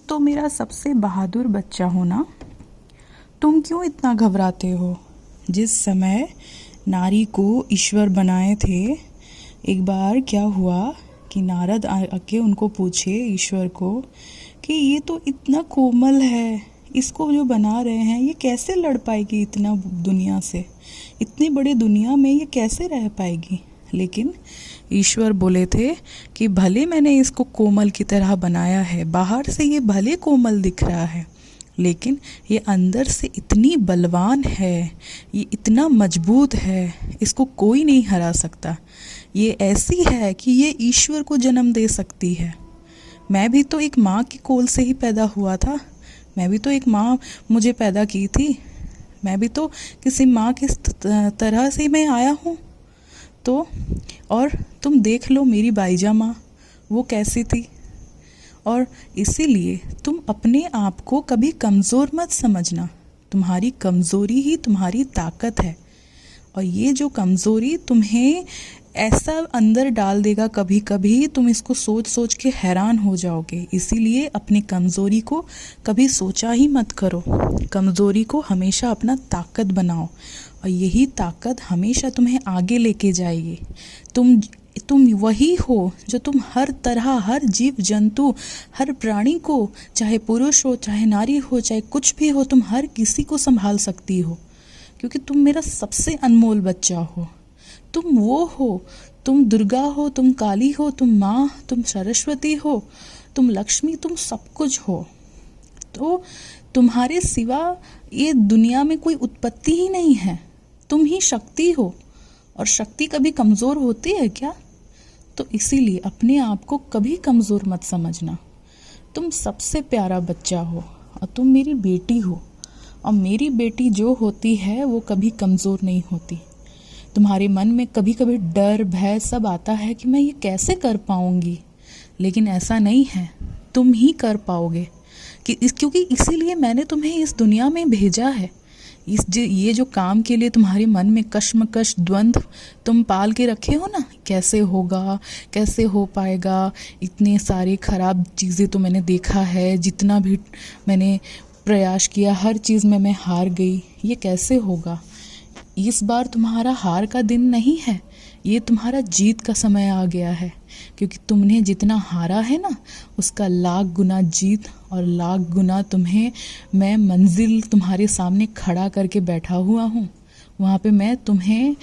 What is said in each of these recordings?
तो मेरा सबसे बहादुर बच्चा हो ना। तुम क्यों इतना घबराते हो? जिस समय नारी को ईश्वर बनाए थे, एक बार क्या हुआ कि नारद आके उनको पूछे ईश्वर को कि ये तो इतना कोमल है, इसको जो बना रहे हैं ये कैसे लड़ पाएगी इतना दुनिया से, इतनी बड़ी दुनिया में ये कैसे रह पाएगी। लेकिन ईश्वर बोले थे कि भले मैंने इसको कोमल की तरह बनाया है, बाहर से ये भले कोमल दिख रहा है, लेकिन ये अंदर से इतनी बलवान है, ये इतना मजबूत है, इसको कोई नहीं हरा सकता। ये ऐसी है कि ये ईश्वर को जन्म दे सकती है। मैं भी तो एक माँ की कोल से ही पैदा हुआ था, मैं भी तो एक माँ मुझे पैदा की थी, मैं भी तो किसी माँ की तरह से मैं आया हूँ। तो और तुम देख लो मेरी बाईजा माँ, वो कैसी थी। और इसीलिए तुम अपने आप को कभी कमज़ोर मत समझना, तुम्हारी कमज़ोरी ही तुम्हारी ताकत है। और ये जो कमज़ोरी तुम्हें ऐसा अंदर डाल देगा, कभी कभी तुम इसको सोच सोच के हैरान हो जाओगे। इसीलिए अपनी कमज़ोरी को कभी सोचा ही मत करो, कमज़ोरी को हमेशा अपना ताकत बनाओ और यही ताकत हमेशा तुम्हें आगे लेके जाएगी। तुम वही हो जो तुम हर तरह, हर जीव जंतु, हर प्राणी को, चाहे पुरुष हो चाहे नारी हो चाहे कुछ भी हो, तुम हर किसी को संभाल सकती हो, क्योंकि तुम मेरा सबसे अनमोल बच्चा हो। तुम वो हो, तुम दुर्गा हो, तुम काली हो, तुम माँ, तुम सरस्वती हो, तुम लक्ष्मी, तुम सब कुछ हो। तो तुम्हारे सिवा ये दुनिया में कोई उत्पत्ति ही नहीं है, तुम ही शक्ति हो। और शक्ति कभी कमज़ोर होती है क्या? तो इसीलिए अपने आप को कभी कमज़ोर मत समझना। तुम सबसे प्यारा बच्चा हो और तुम मेरी बेटी हो, और मेरी बेटी जो होती है वो कभी कमज़ोर नहीं होती। तुम्हारे मन में कभी कभी डर, भय सब आता है कि मैं ये कैसे कर पाऊंगी, लेकिन ऐसा नहीं है, तुम ही कर पाओगे। क्योंकि इसीलिए मैंने तुम्हें इस दुनिया में भेजा है। ये जो काम के लिए तुम्हारे मन में कश्मकश, द्वंद्व तुम पाल के रखे हो ना, कैसे होगा, कैसे हो पाएगा, इतने सारे ख़राब चीज़ें तो मैंने देखा है, जितना भी मैंने प्रयास किया हर चीज़ में मैं हार गई, ये कैसे होगा। इस बार तुम्हारा हार का दिन नहीं है, ये तुम्हारा जीत का समय आ गया है, क्योंकि तुमने जितना हारा है ना उसका लाख गुना जीत और लाख गुना तुम्हें मैं मंजिल तुम्हारे सामने खड़ा करके बैठा हुआ हूँ। वहाँ पे मैं तुम्हें,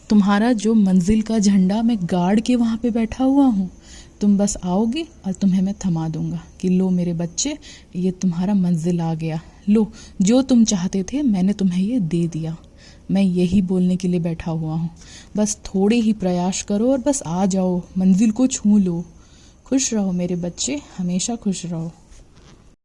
तुम्हारा जो मंजिल का झंडा मैं गाड़ के वहाँ पे बैठा हुआ हूँ। तुम बस आओगे और तुम्हें मैं थमा दूंगा कि लो मेरे बच्चे, ये तुम्हारा मंजिल आ गया, लो जो तुम चाहते थे मैंने तुम्हें ये दे दिया। मैं यही बोलने के लिए बैठा हुआ हूँ। बस थोड़े ही प्रयास करो और बस आ जाओ, मंजिल को छू लो। खुश रहो मेरे बच्चे, हमेशा खुश रहो।